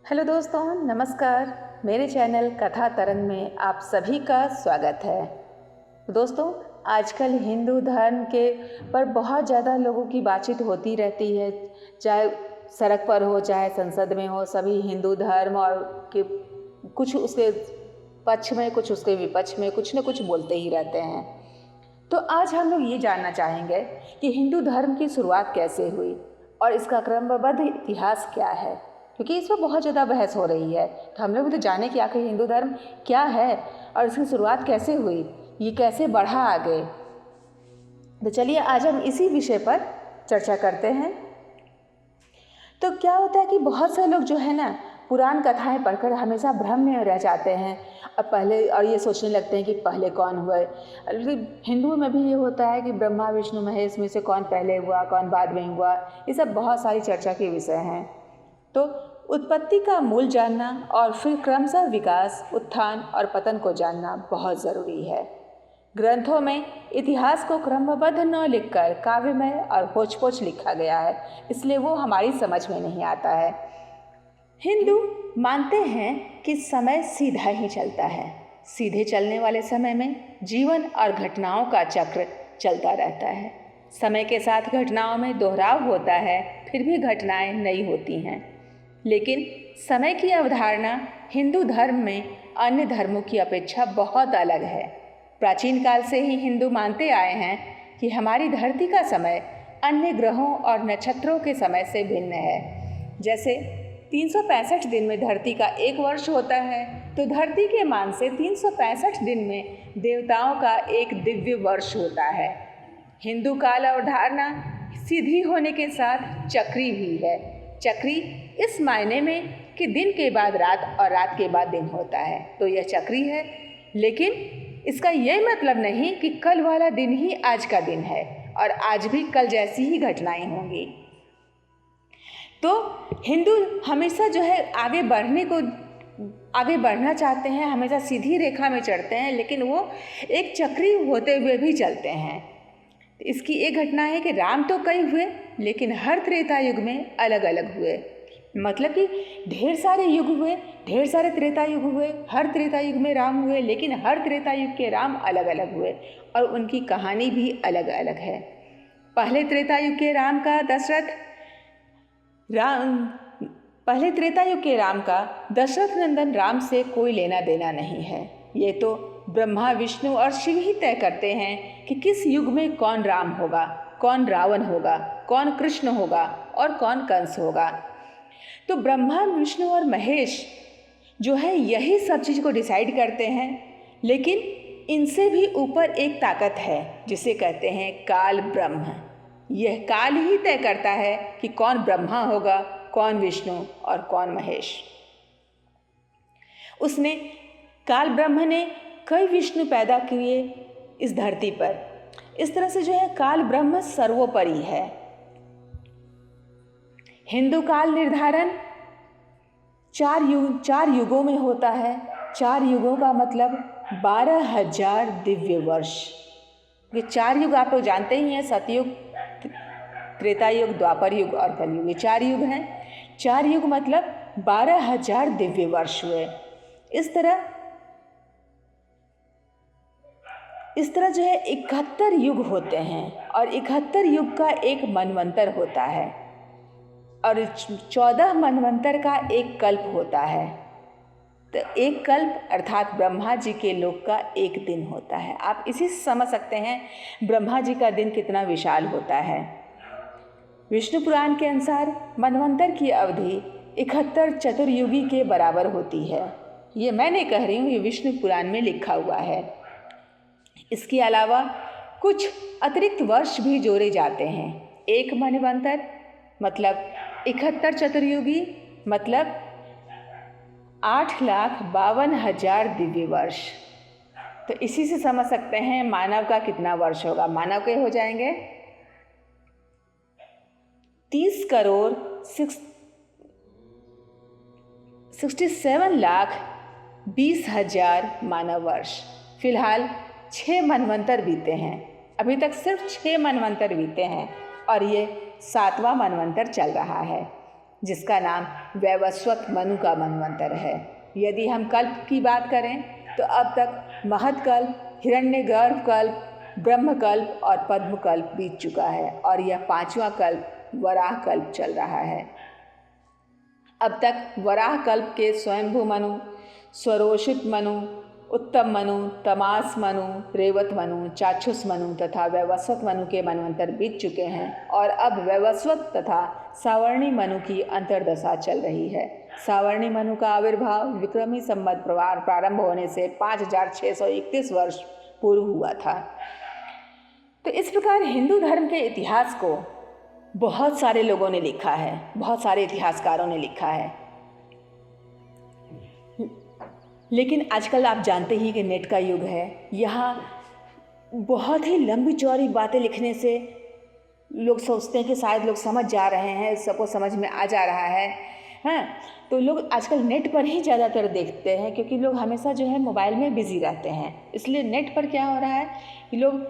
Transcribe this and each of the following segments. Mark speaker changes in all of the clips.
Speaker 1: Hello दोस्तों, नमस्कार। मेरे चैनल कथा तरंग में आप सभी का स्वागत है। दोस्तों, आजकल हिंदू धर्म के पर बहुत ज़्यादा लोगों की बातचीत होती रहती है, चाहे सड़क पर हो चाहे संसद में हो। सभी हिंदू धर्म और के कुछ उसके पक्ष में कुछ उसके विपक्ष में कुछ न कुछ बोलते ही रहते हैं। तो आज हम लोग ये जानना चाहेंगे कि हिंदू धर्म की शुरुआत कैसे हुई और इसका क्रमबद्ध इतिहास क्या है, क्योंकि इस पर बहुत ज़्यादा बहस हो रही है। तो हम लोग भी तो जाने कि आखिर हिंदू धर्म क्या है और इसकी शुरुआत कैसे हुई, ये कैसे बढ़ा आगे। तो चलिए आज हम इसी विषय पर चर्चा करते हैं। तो क्या होता है कि बहुत से लोग जो है ना, पुराण कथाएं पढ़कर हमेशा भ्रम में रह जाते हैं और ये सोचने लगते हैं कि पहले कौन हुए। हिंदुओं में भी ये होता है कि ब्रह्मा विष्णु महेश में से कौन पहले हुआ कौन बाद में हुआ। ये सब बहुत सारी चर्चा के विषय हैं। तो उत्पत्ति का मूल जानना और फिर क्रमशः विकास, उत्थान और पतन को जानना बहुत ज़रूरी है। ग्रंथों में इतिहास को क्रमबद्ध न लिखकर काव्यमय और होच-पोच लिखा गया है, इसलिए वो हमारी समझ में नहीं आता है। हिंदू मानते हैं कि समय सीधा ही चलता है। सीधे चलने वाले समय में जीवन और घटनाओं का चक्र चलता रहता है। समय के साथ घटनाओं में दोहराव होता है, फिर भी घटनाएं नई होती हैं। लेकिन समय की अवधारणा हिंदू धर्म में अन्य धर्मों की अपेक्षा बहुत अलग है। प्राचीन काल से ही हिंदू मानते आए हैं कि हमारी धरती का समय अन्य ग्रहों और नक्षत्रों के समय से भिन्न है। जैसे 365 दिन में धरती का एक वर्ष होता है, तो धरती के मान से 365 दिन में देवताओं का एक दिव्य वर्ष होता है। हिंदू काल अवधारणा सीधी होने के साथ चक्री भी है। चक्री इस मायने में कि दिन के बाद रात और रात के बाद दिन होता है, तो यह चक्री है। लेकिन इसका यह मतलब नहीं कि कल वाला दिन ही आज का दिन है और आज भी कल जैसी ही घटनाएं होंगी। तो हिंदू हमेशा जो है आगे बढ़ना चाहते हैं, हमेशा सीधी रेखा में चढ़ते हैं, लेकिन वो एक चक्री होते हुए भी चलते हैं। इसकी एक घटना है कि राम तो कई हुए, लेकिन हर त्रेता युग में अलग अलग हुए। मतलब कि ढेर सारे युग हुए, ढेर सारे त्रेता युग हुए, हर त्रेता युग में राम हुए, लेकिन हर त्रेता युग के राम अलग अलग हुए और उनकी कहानी भी अलग अलग है। पहले त्रेता युग के राम का दशरथ नंदन राम से कोई लेना देना नहीं है। ये तो ब्रह्मा विष्णु और शिव ही तय करते हैं कि किस युग में कौन राम होगा, कौन रावण होगा, कौन कृष्ण होगा और कौन कंस होगा। तो ब्रह्मा विष्णु और महेश जो है यही सब चीज़ को डिसाइड करते हैं। लेकिन इनसे भी ऊपर एक ताकत है जिसे कहते हैं काल ब्रह्म। यह काल ही तय करता है कि कौन ब्रह्मा होगा, कौन विष्णु और कौन महेश। काल ब्रह्म ने कई विष्णु पैदा किए इस धरती पर। इस तरह से जो है काल ब्रह्म सर्वोपरि है। हिंदू काल निर्धारण 4 युगों में होता है। 4 युगों का मतलब 12,000 दिव्य वर्ष। ये 4 युग आप लोग जानते ही हैं, सतयुग, त्रेता युग, द्वापर युग और कलयुग। ये 4 युग हैं। 4 युग मतलब 12,000 दिव्य वर्ष हुए। इस तरह जो है 71 युग होते हैं और 71 युग का एक मनवंतर होता है और 14 मनवंतर का एक कल्प होता है। तो एक कल्प अर्थात ब्रह्मा जी के लोक का एक दिन होता है। आप इसी से समझ सकते हैं ब्रह्मा जी का दिन कितना विशाल होता है। विष्णु पुराण के अनुसार मनवंतर की अवधि 71 चतुर्युगी के बराबर होती है। ये मैं नहीं कह रही हूँ, ये विष्णु पुराण में लिखा हुआ है। इसके अलावा कुछ अतिरिक्त वर्ष भी जोड़े जाते हैं। एक मनवंतर मतलब 71 चतुर्युगी मतलब 8,52,000 दिव्य वर्ष। तो इसी से समझ सकते हैं मानव का कितना वर्ष होगा। मानव के हो जाएंगे 30,67,20,000 मानव वर्ष। फिलहाल 6 मनवंतर बीते हैं। अभी तक सिर्फ 6 मनवंतर बीते हैं और ये 7वां मनवंतर चल रहा है। जिसका नाम वैवस्वत मनु का मनवंतर है। यदि हम कल्प की बात करें तो अब तक महत्कल्प, हिरण्यगर्भ कल्प, ब्रह्मकल्प और पद्मकल्प बीत चुका है और यह 5वां कल्प वराह कल्प चल रहा है। अब तक वराह कल्प के स्वयंभू मनु, स्वरोषित मनु, उत्तम मनु, तमास मनु, रेवत मनु, चाक्षुष मनु तथा वैवस्वत मनु के मनवंतर बीत चुके हैं और अब वैवस्वत तथा सावर्णी मनु की अंतर्दशा चल रही है। सावर्णी मनु का आविर्भाव विक्रमी संवत प्रारंभ होने से 5631 वर्ष पूर्व हुआ था। तो इस प्रकार हिंदू धर्म के इतिहास को बहुत सारे लोगों ने लिखा है, बहुत सारे इतिहासकारों ने लिखा है। लेकिन आजकल आप जानते ही कि नेट का युग है। यहाँ बहुत ही लंबी चौड़ी बातें लिखने से लोग सोचते हैं कि शायद लोग समझ जा रहे हैं, सबको समझ में आ जा रहा है। हाँ, तो लोग आजकल नेट पर ही ज़्यादातर देखते हैं क्योंकि लोग हमेशा जो है मोबाइल में बिज़ी रहते हैं। इसलिए नेट पर क्या हो रहा है कि लोग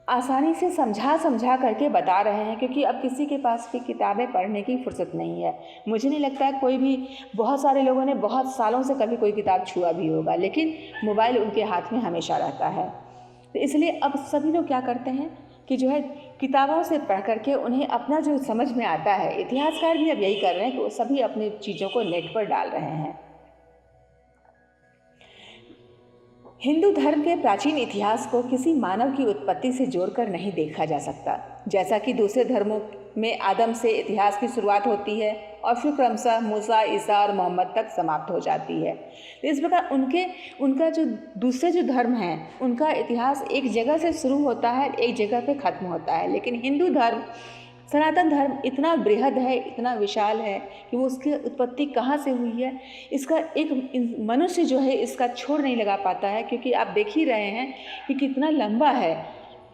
Speaker 1: आसानी से समझा करके बता रहे हैं, क्योंकि अब किसी के पास भी किताबें पढ़ने की फुर्सत नहीं है। मुझे नहीं लगता है कोई भी, बहुत सारे लोगों ने बहुत सालों से कभी कोई किताब छुआ भी होगा, लेकिन मोबाइल उनके हाथ में हमेशा रहता है। तो इसलिए अब सभी लोग क्या करते हैं कि जो है किताबों से पढ़ करके उन्हें अपना जो समझ में आता है, इतिहासकार भी अब यही कर रहे हैं कि वो सभी अपनी चीज़ों को नेट पर डाल रहे हैं। हिंदू धर्म के प्राचीन इतिहास को किसी मानव की उत्पत्ति से जोड़कर नहीं देखा जा सकता। जैसा कि दूसरे धर्मों में आदम से इतिहास की शुरुआत होती है और फिर क्रमशः मूसा, ईसा और मोहम्मद तक समाप्त हो जाती है। तो इस प्रकार उनका जो दूसरे जो धर्म हैं, उनका इतिहास एक जगह से शुरू होता है, एक जगह पे ख़त्म होता है। लेकिन हिंदू धर्म, सनातन धर्म इतना बृहद है, इतना विशाल है कि वो उसकी उत्पत्ति कहाँ से हुई है, इसका एक मनुष्य जो है इसका छोर नहीं लगा पाता है। क्योंकि आप देख ही रहे हैं कि कितना लंबा है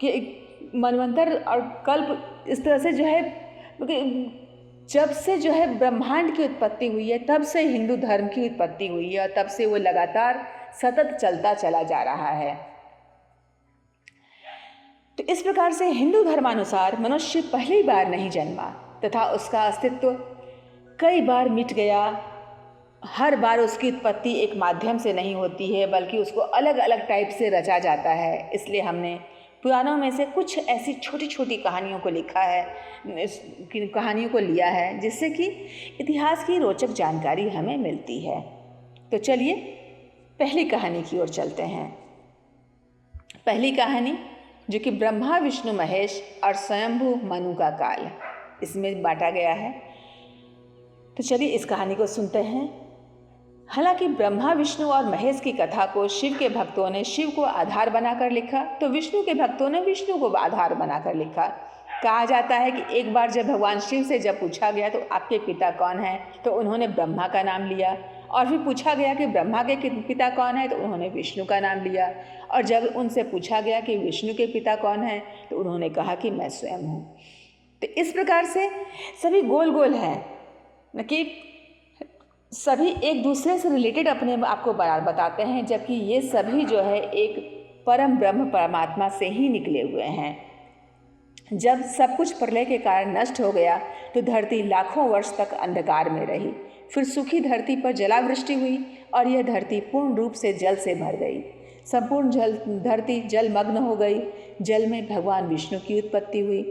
Speaker 1: कि मनवंतर और कल्प इस तरह से जो है, जब से जो है ब्रह्मांड की उत्पत्ति हुई है तब से हिंदू धर्म की उत्पत्ति हुई है और तब से वो लगातार सतत चलता चला जा रहा है। तो इस प्रकार से हिंदू धर्मानुसार मनुष्य पहली बार नहीं जन्मा तथा उसका अस्तित्व कई बार मिट गया। हर बार उसकी उत्पत्ति एक माध्यम से नहीं होती है, बल्कि उसको अलग अलग टाइप से रचा जाता है। इसलिए हमने पुराणों में से कुछ ऐसी छोटी छोटी कहानियों को लिखा है, कहानियों को लिया है, जिससे कि इतिहास की रोचक जानकारी हमें मिलती है। तो चलिए पहली कहानी की ओर चलते हैं। पहली कहानी जो कि ब्रह्मा, विष्णु, महेश और स्वयंभू मनु का काल, इसमें बांटा गया है। तो चलिए इस कहानी को सुनते हैं। हालांकि ब्रह्मा, विष्णु और महेश की कथा को शिव के भक्तों ने शिव को आधार बनाकर लिखा, तो विष्णु के भक्तों ने विष्णु को आधार बनाकर लिखा। कहा जाता है कि एक बार जब भगवान शिव से जब पूछा गया तो आपके पिता कौन हैं, तो उन्होंने ब्रह्मा का नाम लिया। और फिर पूछा गया कि ब्रह्मा के पिता कौन है, तो उन्होंने विष्णु का नाम लिया। और जब उनसे पूछा गया कि विष्णु के पिता कौन है, तो उन्होंने कहा कि मैं स्वयं हूँ। तो इस प्रकार से सभी गोल गोल हैं, न कि सभी एक दूसरे से रिलेटेड अपने आप को बताते हैं, जबकि ये सभी जो है एक परम ब्रह्म परमात्मा से ही निकले हुए हैं। जब सब कुछ प्रलय के कारण नष्ट हो गया तो धरती लाखों वर्ष तक अंधकार में रही। फिर सूखी धरती पर जलावृष्टि हुई और यह धरती पूर्ण रूप से जल से भर गई। संपूर्ण धरती जलमग्न हो गई। जल में भगवान विष्णु की उत्पत्ति हुई।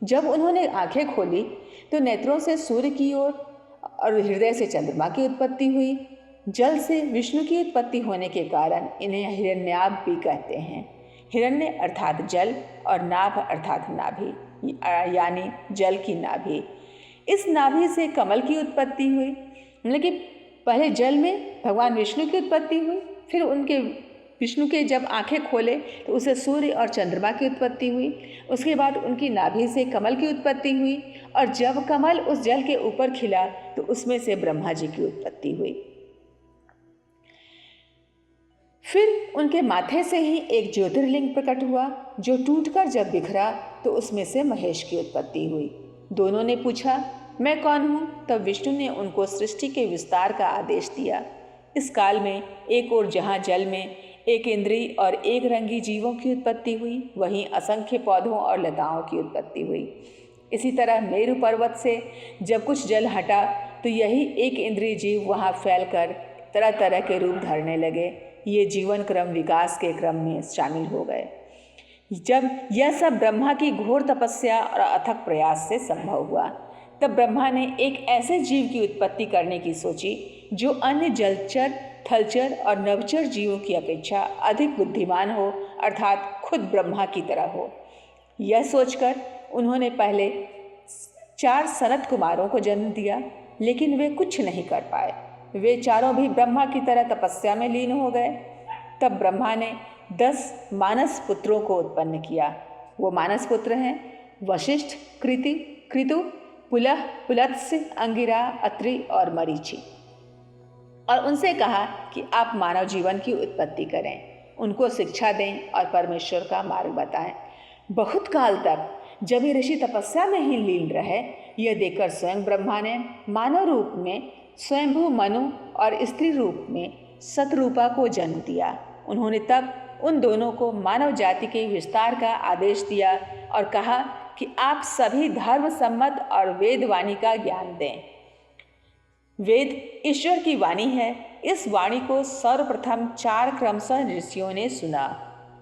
Speaker 1: जब उन्होंने आंखें खोली तो नेत्रों से सूर्य की ओर और हृदय से चंद्रमा की उत्पत्ति हुई। जल से विष्णु की उत्पत्ति होने के कारण इन्हें हिरण्याभ भी कहते हैं। हिरण्य अर्थात जल और नाभ अर्थात नाभि, यानी जल की नाभि। इस नाभि से कमल की उत्पत्ति हुई। मतलब कि पहले जल में भगवान विष्णु की उत्पत्ति हुई, फिर उनके विष्णु के जब आंखें खोले तो उसे सूर्य और चंद्रमा की उत्पत्ति हुई। उसके बाद उनकी नाभि से कमल की उत्पत्ति हुई और जब कमल उस जल के ऊपर खिला तो उसमें से ब्रह्मा जी की उत्पत्ति हुई। फिर उनके माथे से ही एक ज्योतिर्लिंग प्रकट हुआ, जो टूटकर जब बिखरा तो उसमें से महेश की उत्पत्ति हुई। दोनों ने पूछा, मैं कौन हूँ? तब विष्णु ने उनको सृष्टि के विस्तार का आदेश दिया। इस काल में एक ओर जहाँ जल में एक इंद्रिय और एक रंगी जीवों की उत्पत्ति हुई, वहीं असंख्य पौधों और लताओं की उत्पत्ति हुई। इसी तरह मेरु पर्वत से जब कुछ जल हटा तो यही एक इंद्रिय जीव वहाँ फैलकर तरह तरह के रूप धरने लगे। ये जीवन क्रम विकास के क्रम में शामिल हो गए। जब यह सब ब्रह्मा की घोर तपस्या और अथक प्रयास से संभव हुआ, तब ब्रह्मा ने एक ऐसे जीव की उत्पत्ति करने की सोची जो अन्य जलचर, थलचर और नवचर जीवों की अपेक्षा अधिक बुद्धिमान हो, अर्थात खुद ब्रह्मा की तरह हो। यह सोचकर उन्होंने पहले 4 सनत कुमारों को जन्म दिया, लेकिन वे कुछ नहीं कर पाए। वे चारों भी ब्रह्मा की तरह तपस्या में लीन हो गए। तब ब्रह्मा ने 10 मानस पुत्रों को उत्पन्न किया। वो मानस पुत्र हैं वशिष्ठ, कृतु, पुलह, पुलत्स्य, अंगिरा, अत्रि और मरीचि। और उनसे कहा कि आप मानव जीवन की उत्पत्ति करें, उनको शिक्षा दें और परमेश्वर का मार्ग बताएं। बहुत काल तक जब ये ऋषि तपस्या में ही लीन रहे, यह देखकर स्वयं ब्रह्मा ने मानव रूप में स्वयंभू मनु और स्त्री रूप में सतरूपा को जन्म दिया। उन्होंने तब उन दोनों को मानव जाति के विस्तार का आदेश दिया और कहा कि आप सभी धर्म सम्मत और वेद वाणी का ज्ञान दें। वेद ईश्वर की वाणी है। इस वाणी को सर्वप्रथम 4 क्रमशः ऋषियों ने सुना,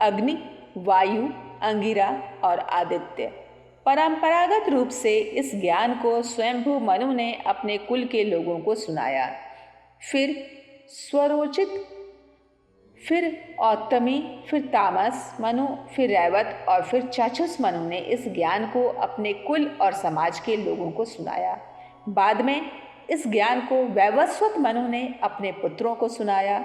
Speaker 1: अग्नि, वायु, अंगिरा और आदित्य। परंपरागत रूप से इस ज्ञान को स्वयंभू मनु ने अपने कुल के लोगों को सुनाया। फिर स्वरोचित, फिर औत्तमी, फिर तामस मनु, फिर रैवत और फिर चाक्षुष मनु ने इस ज्ञान को अपने कुल और समाज के लोगों को सुनाया। बाद में इस ज्ञान को वैवस्वत मनु ने अपने पुत्रों को सुनाया।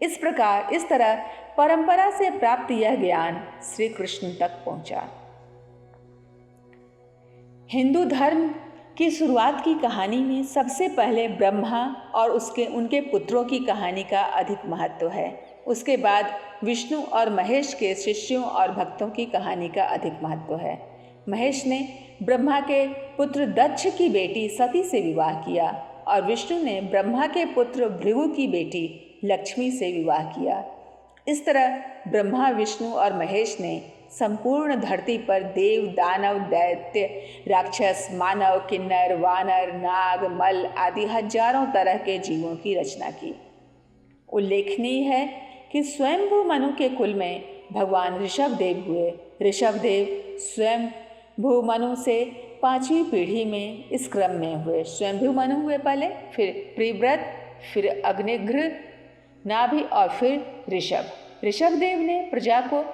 Speaker 1: इस तरह परंपरा से प्राप्त यह ज्ञान श्री कृष्ण तक पहुंचा। हिंदू धर्म की शुरुआत की कहानी में सबसे पहले ब्रह्मा और उनके पुत्रों की कहानी का अधिक महत्व है। उसके बाद विष्णु और महेश के शिष्यों और भक्तों की कहानी का अधिक महत्व है। महेश ने ब्रह्मा के पुत्र दक्ष की बेटी सती से विवाह किया और विष्णु ने ब्रह्मा के पुत्र भृगु की बेटी लक्ष्मी से विवाह किया। इस तरह ब्रह्मा, विष्णु और महेश ने संपूर्ण धरती पर देव, दानव, दैत्य, राक्षस, मानव, किन्नर, वानर, नाग, मल आदि हजारों तरह के जीवों की रचना की। उल्लेखनीय है कि स्वयंभू मनु के कुल में भगवान ऋषभ देव हुए। ऋषभ देव स्वयंभू मनु से 5वीं पीढ़ी में इस क्रम में हुए। स्वयंभू मनु हुए पहले, फिर प्रिव्रत, फिर अग्निघ्र, नाभि और फिर ऋषभ। ऋषभ देव ने प्रजा को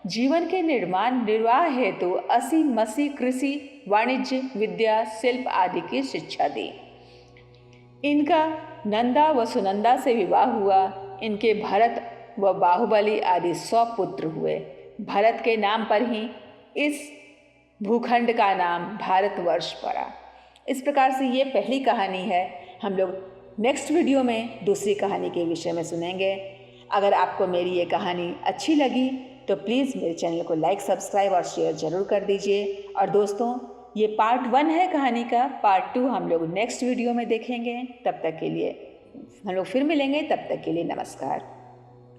Speaker 1: जीवन के निर्वाह हेतु असी मसी कृषि, वाणिज्य, विद्या, शिल्प आदि की शिक्षा दी। इनका नंदा व सुनंदा से विवाह हुआ। इनके भरत व बाहुबली आदि 100 पुत्र हुए। भरत के नाम पर ही इस भूखंड का नाम भारतवर्ष पड़ा। इस प्रकार से ये पहली कहानी है। हम लोग नेक्स्ट वीडियो में दूसरी कहानी के विषय में सुनेंगे। अगर आपको मेरी ये कहानी अच्छी लगी तो प्लीज़ मेरे चैनल को लाइक, सब्सक्राइब और शेयर ज़रूर कर दीजिए। और दोस्तों, ये पार्ट 1 है कहानी का। पार्ट 2 हम लोग नेक्स्ट वीडियो में देखेंगे। तब तक के लिए हम लोग फिर मिलेंगे। तब तक के लिए नमस्कार।